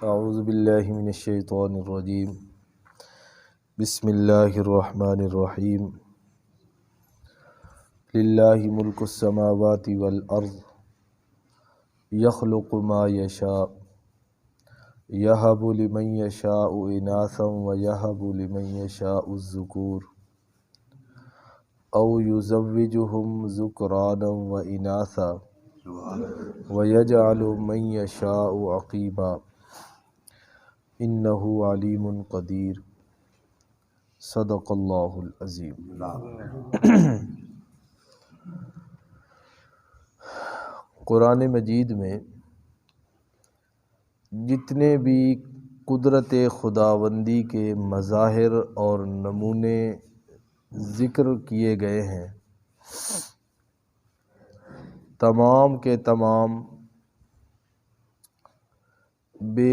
اعوذ باللہ من الشیطان الرجیم بسم اللہ الرحمن الرحیم للہ ملک السماوات والارض یخلق ما یشاء یہب لمن یشاء اناثا ویہب لمن یشاء الذکور او یزوجہم ذکرانا واناثا ویجعل من یشاء عقیما انہ علیم قدیر صدق اللہ العظیم۔ قرآن مجید میں جتنے بھی قدرت خداوندی کے مظاہر اور نمونے ذکر کیے گئے ہیں، تمام کے تمام بے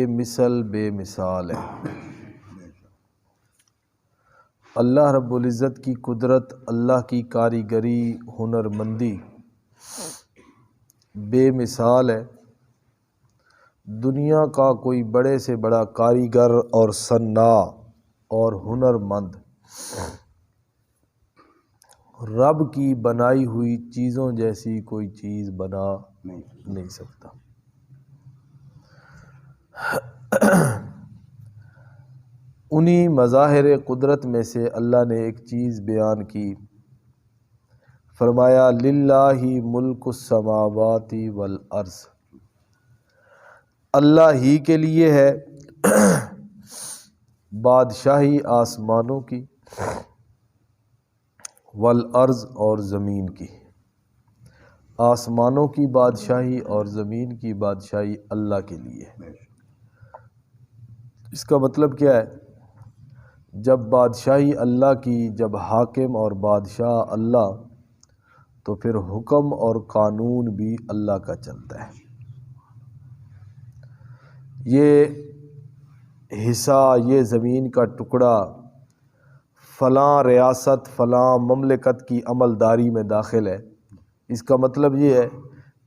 مثال ہے۔ اللہ رب العزت کی قدرت، اللہ کی کاریگری، ہنرمندی بے مثال ہے۔ دنیا کا کوئی بڑے سے بڑا کاریگر اور صناع اور ہنرمند رب کی بنائی ہوئی چیزوں جیسی کوئی چیز بنا نہیں سکتا۔ انہی مظاہر قدرت میں سے اللہ نے ایک چیز بیان کی، فرمایا للہ ملک السماوات والارض، اللہ ہی کے لیے ہے بادشاہی آسمانوں کی، والارض اور زمین کی۔ آسمانوں کی بادشاہی اور زمین کی بادشاہی اللہ کے لیے ہے۔ اس کا مطلب کیا ہے؟ جب بادشاہی اللہ کی، جب حاکم اور بادشاہ اللہ، تو پھر حکم اور قانون بھی اللہ کا چلتا ہے۔ یہ حصہ، یہ زمین کا ٹکڑا فلاں ریاست، فلاں مملکت کی عملداری میں داخل ہے، اس کا مطلب یہ ہے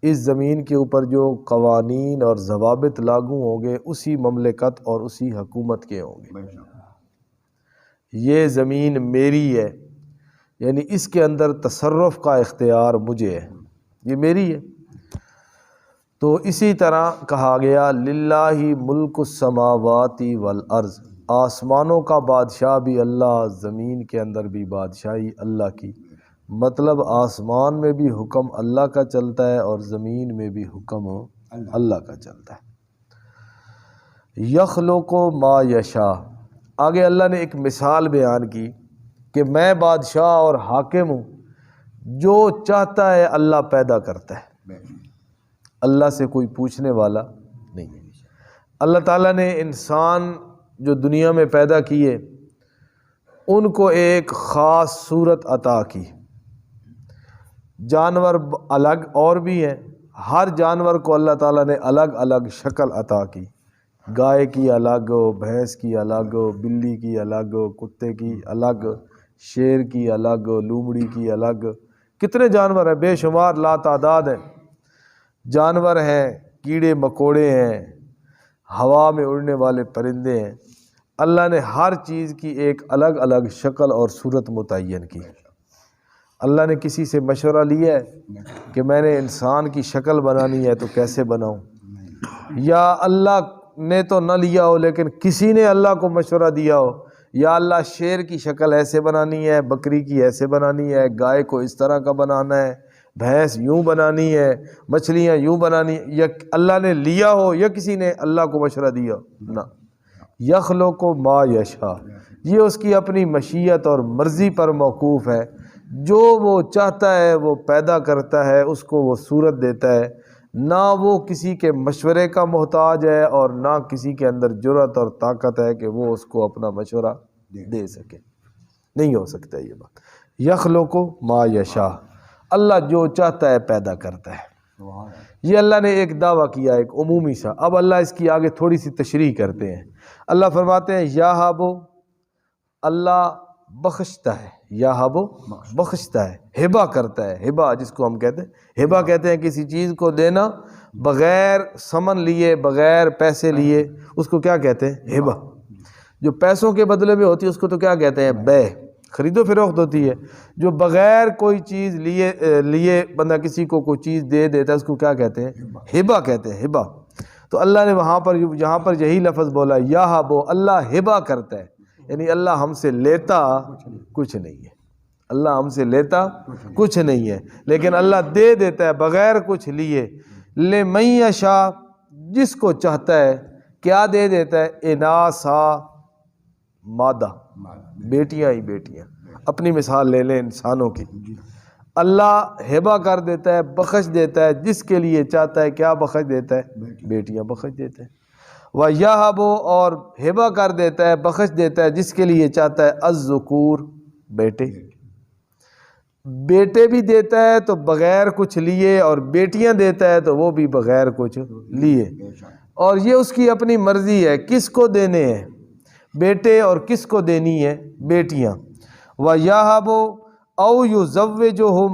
اس زمین کے اوپر جو قوانین اور ضوابط لاگو ہوں گے اسی مملکت اور اسی حکومت کے ہوں گے۔ یہ زمین میری ہے، یعنی اس کے اندر تصرف کا اختیار مجھے ہے، یہ میری ہے۔ تو اسی طرح کہا گیا للہ ملک السماوات والارض، آسمانوں کا بادشاہ بھی اللہ، زمین کے اندر بھی بادشاہی اللہ کی، مطلب آسمان میں بھی حکم اللہ کا چلتا ہے اور زمین میں بھی حکم اللہ کا چلتا ہے۔ یخلق ما یشاء، آگے اللہ نے ایک مثال بیان کی کہ میں بادشاہ اور حاکم ہوں، جو چاہتا ہے اللہ پیدا کرتا ہے، اللہ سے کوئی پوچھنے والا نہیں ہے۔ اللہ تعالیٰ نے انسان جو دنیا میں پیدا کیے ان کو ایک خاص صورت عطا کی۔ جانور الگ اور بھی ہیں، ہر جانور کو اللہ تعالیٰ نے الگ الگ شکل عطا کی، گائے کی الگ، بھینس کی الگ، بلی کی الگ، کتے کی الگ، شیر کی الگ، لومڑی کی الگ، کتنے جانور ہیں، بے شمار لا تعداد ہیں۔ جانور ہیں، کیڑے مکوڑے ہیں، ہوا میں اڑنے والے پرندے ہیں۔ اللہ نے ہر چیز کی ایک الگ الگ شکل اور صورت متعین کی۔ اللہ نے کسی سے مشورہ لیا ہے کہ میں نے انسان کی شکل بنانی ہے تو کیسے بناؤں؟ یا اللہ نے تو نہ لیا ہو لیکن کسی نے اللہ کو مشورہ دیا ہو، یا اللہ شیر کی شکل ایسے بنانی ہے، بکری کی ایسے بنانی ہے، گائے کو اس طرح کا بنانا ہے، بھینس یوں بنانی ہے، مچھلیاں یوں بنانی ہے، یا اللہ نے لیا ہو یا کسی نے اللہ کو مشورہ دیا ہو؟ نہ۔ یخلق ما یشاء، یہ اس کی اپنی مشیت اور مرضی پر موقوف ہے، جو وہ چاہتا ہے وہ پیدا کرتا ہے، اس کو وہ صورت دیتا ہے، نہ وہ کسی کے مشورے کا محتاج ہے اور نہ کسی کے اندر جرأت اور طاقت ہے کہ وہ اس کو اپنا مشورہ دے سکے، نہیں ہو سکتا یہ بات۔ یخلق ما یشاء، اللہ جو چاہتا ہے پیدا کرتا ہے۔ یہ اللہ نے ایک دعویٰ کیا ایک عمومی سا، اب اللہ اس کی آگے تھوڑی سی تشریح کرتے ہیں۔ اللہ فرماتے ہیں یہب، اللہ بخشتا ہے، یہب بخشتا ہے، ہبا کرتا ہے، ہبا جس کو ہم کہتے ہیں، ہبا کہتے ہیں کسی چیز کو دینا بغیر ثمن لیے، بغیر پیسے لیے، اس کو کیا کہتے ہیں؟ ہبا۔ جو پیسوں کے بدلے میں ہوتی ہے اس کو تو کیا کہتے ہیں؟ بے، خرید و فروخت ہوتی ہے۔ جو بغیر کوئی چیز لیے بندہ کسی کو کوئی چیز دے دیتا ہے اس کو کیا کہتے ہیں؟ ہبا کہتے ہیں، ہبا۔ تو اللہ نے یہاں پر یہی لفظ بولا، یہب، اللہ ہبا کرتا ہے، یعنی اللہ ہم سے لیتا کچھ نہیں ہے، اللہ ہم سے لیتا کچھ نہیں ہے، لیکن اللہ دے دیتا ہے بغیر کچھ لیے، لمن یشاء، جس کو چاہتا ہے۔ کیا دے دیتا ہے؟ اناسا، مادہ، بیٹیاں ہی بیٹیاں۔ اپنی مثال لے لیں انسانوں کی، اللہ ہبا کر دیتا ہے، بخش دیتا ہے جس کے لیے چاہتا ہے۔ کیا بخش دیتا ہے؟ بیٹیاں بخش دیتا ہے۔ وَيَهَبُ، اور ہبا کر دیتا ہے، بخش دیتا ہے جس کے لیے چاہتا ہے، الذکور، بیٹے۔ بیٹے بھی دیتا ہے تو بغیر کچھ لیے، اور بیٹیاں دیتا ہے تو وہ بھی بغیر کچھ لیے، اور یہ اس کی اپنی مرضی ہے کس کو دینے ہیں بیٹے اور کس کو دینی ہے بیٹیاں۔ وَيَهَبُ أَوْ يُزَوِّجُهُمْ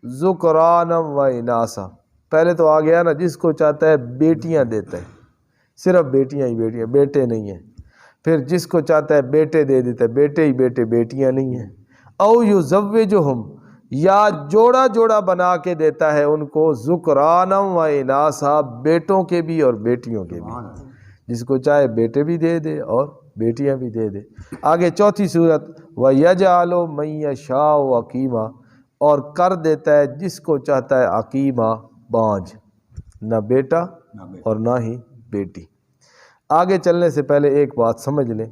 ذُكْرَانًا وَإِنَاثًا، پہلے تو آ گیا نا، جس کو چاہتا ہے بیٹیاں دیتا ہے، صرف بیٹیاں ہی بیٹیاں، بیٹے نہیں ہیں۔ پھر جس کو چاہتا ہے بیٹے دے دیتا ہے، بیٹے ہی بیٹے، بیٹیاں نہیں ہیں۔ او یزوجہم، یا جوڑا جوڑا بنا کے دیتا ہے ان کو، ذکرانا و اناسا، بیٹوں کے بھی اور بیٹیوں کے بھی، جس کو چاہے بیٹے بھی دے دے اور بیٹیاں بھی دے دے۔ آگے چوتھی صورت، وَيَجْعَلُ مَن يَشَاءُ عَقِيمًا، اور کر دیتا ہے جس کو چاہتا ہے عقیمہ، بانجھ، نہ بیٹا اور نہ ہی بیٹی۔ آگے چلنے سے پہلے ایک بات سمجھ لیں،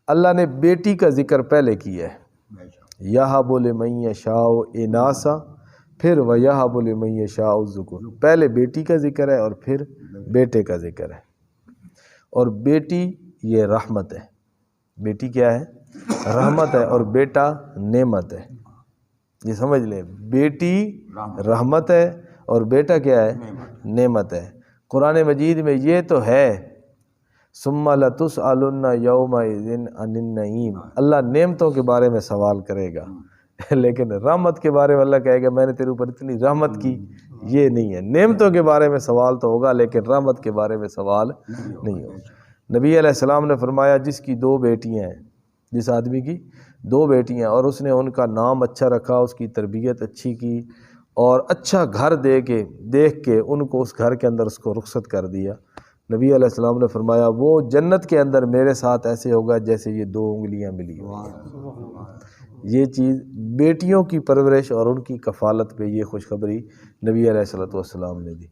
اللہ نے بیٹی کا ذکر پہلے کیا ہے، یَهَبُ لِمَن یَشَاءُ اناسا، پھر وَيَهَبُ لِمَن یَشَاءُ الذُّکُورَ، پہلے بیٹی کا ذکر ہے اور پھر بیٹے کا ذکر ہے۔ اور بیٹی یہ رحمت ہے، بیٹی کیا ہے؟ رحمت ہے، اور بیٹا نعمت ہے۔ یہ سمجھ لیں، بیٹی رحمت ہے اور بیٹا کیا ہے؟ نعمت ہے۔ قرآن مجید میں یہ تو ہے، ثم لتسألن یومئذ عن النعیم، اللہ نعمتوں کے بارے میں سوال کرے گا، لیکن رحمت کے بارے میں اللہ کہے گا میں نے تیرے اوپر اتنی رحمت کی، یہ نہیں ہے۔ نعمتوں کے بارے میں سوال تو ہوگا لیکن رحمت کے بارے میں سوال نہیں ہوگا۔ نبی علیہ السلام نے فرمایا، جس کی دو بیٹیاں ہیں، جس آدمی کی دو بیٹیاں، اور اس نے ان کا نام اچھا رکھا، اس کی تربیت اچھی کی، اور اچھا گھر دیکھ کے ان کو اس گھر کے اندر اس کو رخصت کر دیا، نبی علیہ السلام نے فرمایا وہ جنت کے اندر میرے ساتھ ایسے ہوگا جیسے یہ دو انگلیاں ملی ہوئی ہیں۔ یہ چیز بیٹیوں کی پرورش اور ان کی کفالت پہ یہ خوشخبری نبی علیہ السلام نے دی۔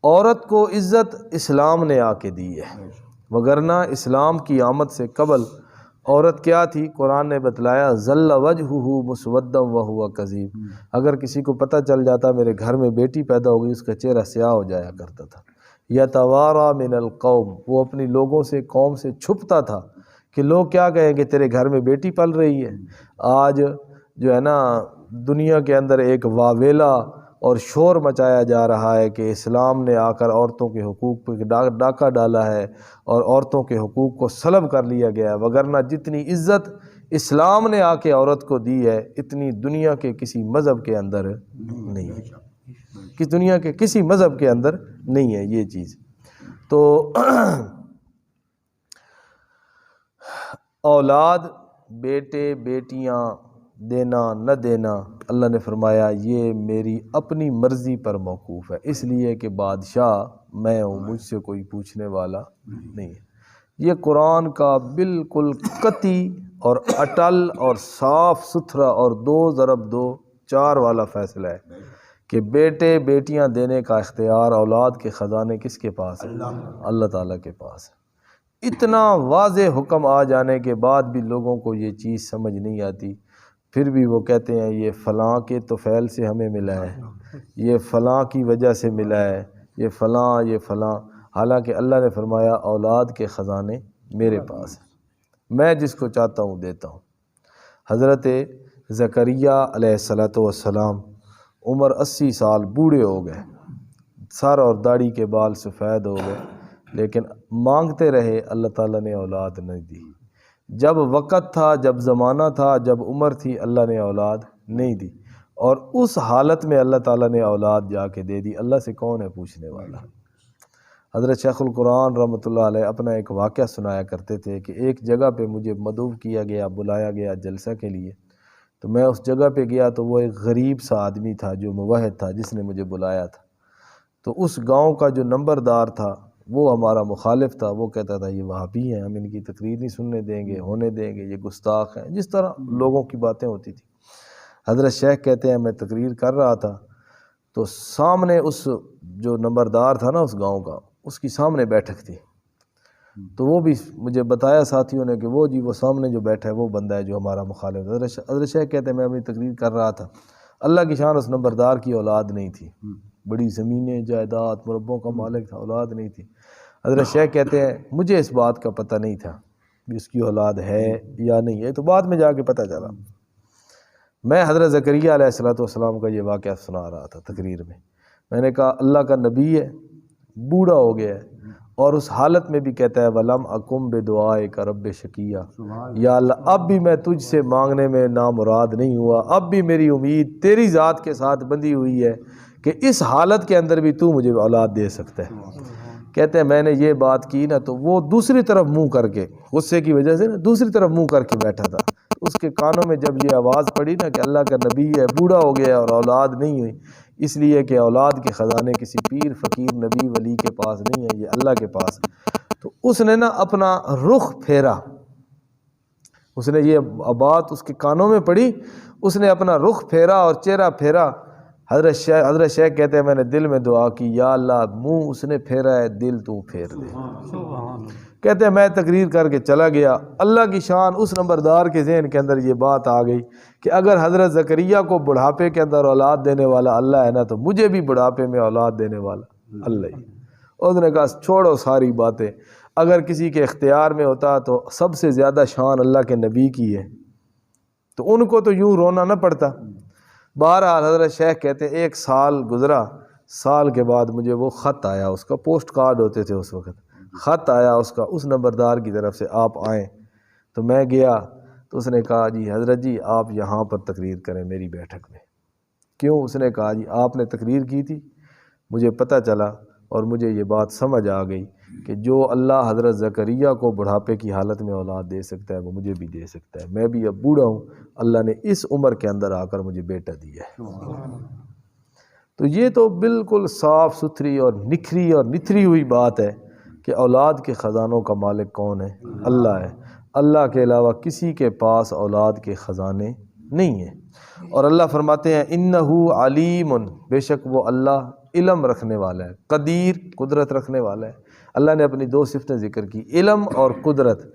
عورت کو عزت اسلام نے آ کے دی ہے، وگرنہ اسلام کی آمد سے قبل عورت کیا تھی؟ قرآن نے بتلایا، ظل وجہہ مسودا وہو کظیم، اگر کسی کو پتہ چل جاتا میرے گھر میں بیٹی پیدا ہوگی، اس کا چہرہ سیاہ ہو جایا کرتا تھا۔ یتوارا من القوم، وہ اپنی لوگوں سے، قوم سے چھپتا تھا کہ لوگ کیا کہیں گے تیرے گھر میں بیٹی پل رہی ہے۔ آج جو ہے نا دنیا کے اندر ایک واویلا اور شور مچایا جا رہا ہے کہ اسلام نے آ کر عورتوں کے حقوق پہ ڈاکہ ڈالا ہے اور عورتوں کے حقوق کو سلب کر لیا گیا ہے، وگرنہ جتنی عزت اسلام نے آ کے عورت کو دی ہے اتنی دنیا کے کسی مذہب کے اندر نہیں ہے، کہ دنیا کے کسی مذہب کے اندر نہیں ہے یہ چیز۔ تو اولاد، بیٹے بیٹیاں دینا نہ دینا، اللہ نے فرمایا یہ میری اپنی مرضی پر موقوف ہے، اس لیے کہ بادشاہ میں ہوں، مجھ سے کوئی پوچھنے والا نہیں ہے۔ یہ قرآن کا بالکل قطعی اور اٹل اور صاف ستھرا اور 2 × 2 = 4 والا فیصلہ ہے کہ بیٹے بیٹیاں دینے کا اختیار، اولاد کے خزانے کس کے پاس ہے؟ اللہ تعالیٰ کے پاس ہے۔ اتنا واضح حکم آ جانے کے بعد بھی لوگوں کو یہ چیز سمجھ نہیں آتی، پھر بھی وہ کہتے ہیں یہ فلاں کے طفیل سے ہمیں ملا ہے، یہ فلاں کی وجہ سے ملا ہے، یہ فلاں یہ فلاں، حالانکہ اللہ نے فرمایا اولاد کے خزانے میرے پاس ہیں، میں جس کو چاہتا ہوں دیتا ہوں۔ حضرت زکریا علیہ السلام عمر 80 سال، بوڑھے ہو گئے، سر اور داڑھی کے بال سفید ہو گئے، لیکن مانگتے رہے، اللہ تعالیٰ نے اولاد نہیں دی۔ جب وقت تھا، جب زمانہ تھا، جب عمر تھی، اللہ نے اولاد نہیں دی، اور اس حالت میں اللہ تعالیٰ نے اولاد جا کے دے دی۔ اللہ سے کون ہے پوچھنے والا؟ حضرت شیخ القرآن رحمۃ اللہ علیہ اپنا ایک واقعہ سنایا کرتے تھے کہ ایک جگہ پہ مجھے مدعو کیا گیا، بلایا گیا جلسہ کے لیے، تو میں اس جگہ پہ گیا تو وہ ایک غریب سا آدمی تھا جو موحد تھا، جس نے مجھے بلایا تھا۔ تو اس گاؤں کا جو نمبردار تھا وہ ہمارا مخالف تھا، وہ کہتا تھا یہ وہابی ہیں، ہم ان کی تقریر نہیں سننے دیں گے، ہونے دیں گے، یہ گستاخ ہیں، جس طرح لوگوں کی باتیں ہوتی تھی۔ حضرت شیخ کہتے ہیں میں تقریر کر رہا تھا تو سامنے اس جو نمبردار تھا نا اس گاؤں کا، اس کی سامنے بیٹھک تھی، تو وہ بھی مجھے بتایا ساتھیوں نے کہ وہ جی وہ سامنے جو بیٹھا ہے وہ بندہ ہے جو ہمارا مخالف ہے۔ حضرت شیخ کہتے ہیں میں اپنی تقریر کر رہا تھا، اللہ کی شان اس نمبردار کی اولاد نہیں تھی، بڑی زمینیں جائیداد مربوں کا مالک تھا، اولاد نہیں تھی۔ حضرت شیخ کہتے ہیں مجھے اس بات کا پتہ نہیں تھا کہ اس کی اولاد ہے یا نہیں ہے، تو بعد میں جا کے پتہ چلا۔ میں حضرت زکریا علیہ السلام کا یہ واقعہ سنا رہا تھا تقریر میں، میں نے کہا اللہ کا نبی ہے، بوڑھا ہو گیا ہے، اور اس حالت میں بھی کہتا ہے وَلَمْ أَكُمْ بِدُعَائِكَ رَبِّ شَقِيًّا، یا اللہ اب بھی میں تجھ سے مانگنے میں نامراد نہیں ہوا، اب بھی میری امید تیری ذات کے ساتھ بندھی ہوئی ہے کہ اس حالت کے اندر بھی تو مجھے اولاد دے سکتا ہے۔ کہتے ہیں میں نے یہ بات کی نا تو وہ دوسری طرف منہ کر کے، غصے کی وجہ سے نا دوسری طرف منہ کر کے بیٹھا تھا، اس کے کانوں میں جب یہ آواز پڑی نا کہ اللہ کا نبی ہے، بوڑھا ہو گیا اور اولاد نہیں ہوئی، اس لیے کہ اولاد کے خزانے کسی پیر فقیر نبی ولی کے پاس نہیں ہے، یہ اللہ کے پاس ہے، تو اس نے نا اپنا رخ پھیرا، اس نے یہ بات اس کے کانوں میں پڑی، اس نے اپنا رخ پھیرا اور چہرہ پھیرا۔ حضرت شیخ کہتے ہیں میں نے دل میں دعا کی یا اللہ منہ اس نے پھیرا ہے، دل تو پھیر دے۔ کہتے ہیں میں تقریر کر کے چلا گیا، اللہ کی شان اس نمبردار کے ذہن کے اندر یہ بات آ گئی کہ اگر حضرت زکریا کو بڑھاپے کے اندر اولاد دینے والا اللہ ہے نا تو مجھے بھی بڑھاپے میں اولاد دینے والا اللہ ہی۔ اور اس نے کہا چھوڑو ساری باتیں، اگر کسی کے اختیار میں ہوتا تو سب سے زیادہ شان اللہ کے نبی کی ہے، تو ان کو تو یوں رونا نہ پڑتا۔ بہرحال حضرت شیخ کہتے ہیں ایک سال گزرا، سال کے بعد مجھے وہ خط آیا، اس کا پوسٹ کارڈ ہوتے تھے اس وقت، خط آیا اس کا اس نمبردار کی طرف سے آپ آئیں، تو میں گیا تو اس نے کہا جی حضرت جی آپ یہاں پر تقریر کریں میری بیٹھک میں۔ کیوں؟ اس نے کہا جی آپ نے تقریر کی تھی، مجھے پتہ چلا اور مجھے یہ بات سمجھ آ گئی کہ جو اللہ حضرت زکریا کو بڑھاپے کی حالت میں اولاد دے سکتا ہے وہ مجھے بھی دے سکتا ہے، میں بھی اب بوڑھا ہوں، اللہ نے اس عمر کے اندر آ کر مجھے بیٹا دیا ہے۔ تو یہ تو بالکل صاف ستھری اور نکھری اور نتھری ہوئی بات ہے کہ اولاد کے خزانوں کا مالک کون ہے؟ اللہ ہے، اللہ کے علاوہ کسی کے پاس اولاد کے خزانے نہیں ہیں۔ اور اللہ فرماتے ہیں انہ علیم، بے شک وہ اللہ علم رکھنے والا ہے، قدیر قدرت رکھنے والا ہے۔ اللہ نے اپنی دو صفتیں ذکر کی، علم اور قدرت۔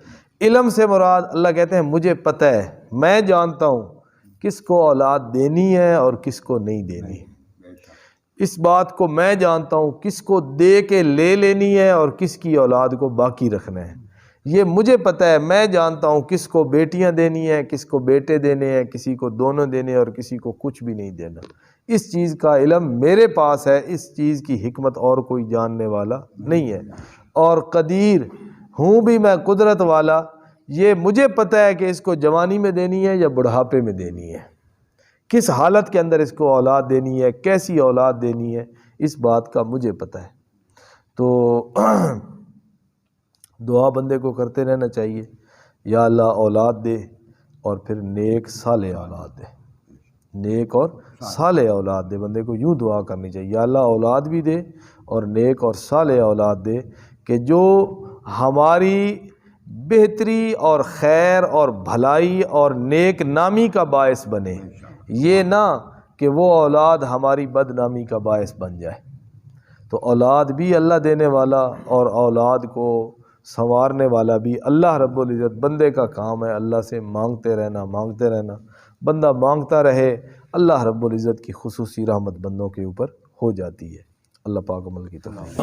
علم سے مراد اللہ کہتے ہیں مجھے پتہ ہے، میں جانتا ہوں کس کو اولاد دینی ہے اور کس کو نہیں دینی، اس بات کو میں جانتا ہوں کس کو دے کے لے لینی ہے اور کس کی اولاد کو باقی رکھنا ہے، یہ مجھے پتہ ہے، میں جانتا ہوں کس کو بیٹیاں دینی ہیں، کس کو بیٹے دینے ہیں، کسی کو دونوں دینے اور کسی کو کچھ بھی نہیں دینا، اس چیز کا علم میرے پاس ہے، اس چیز کی حکمت اور کوئی جاننے والا نہیں ہے۔ اور قدیر ہوں بھی میں قدرت والا، یہ مجھے پتہ ہے کہ اس کو جوانی میں دینی ہے یا بڑھاپے میں دینی ہے، کس حالت کے اندر اس کو اولاد دینی ہے، کیسی اولاد دینی ہے، اس بات کا مجھے پتہ ہے۔ تو دعا بندے کو کرتے رہنا چاہیے، یا اللہ اولاد دے اور پھر نیک صالح اولاد دے، نیک اور صالح اولاد دے، بندے کو یوں دعا کرنی چاہیے یا اللہ اولاد بھی دے اور نیک اور صالح اولاد دے کہ جو ہماری بہتری اور خیر اور بھلائی اور نیک نامی کا باعث بنے، یہ نہ کہ وہ اولاد ہماری بدنامی کا باعث بن جائے۔ تو اولاد بھی اللہ دینے والا اور اولاد کو سنوارنے والا بھی اللہ رب العزت، بندے کا کام ہے اللہ سے مانگتے رہنا، مانگتے رہنا، بندہ مانگتا رہے، اللہ رب العزت کی خصوصی رحمت بندوں کے اوپر ہو جاتی ہے۔ اللہ پاک عمل کی توفیق۔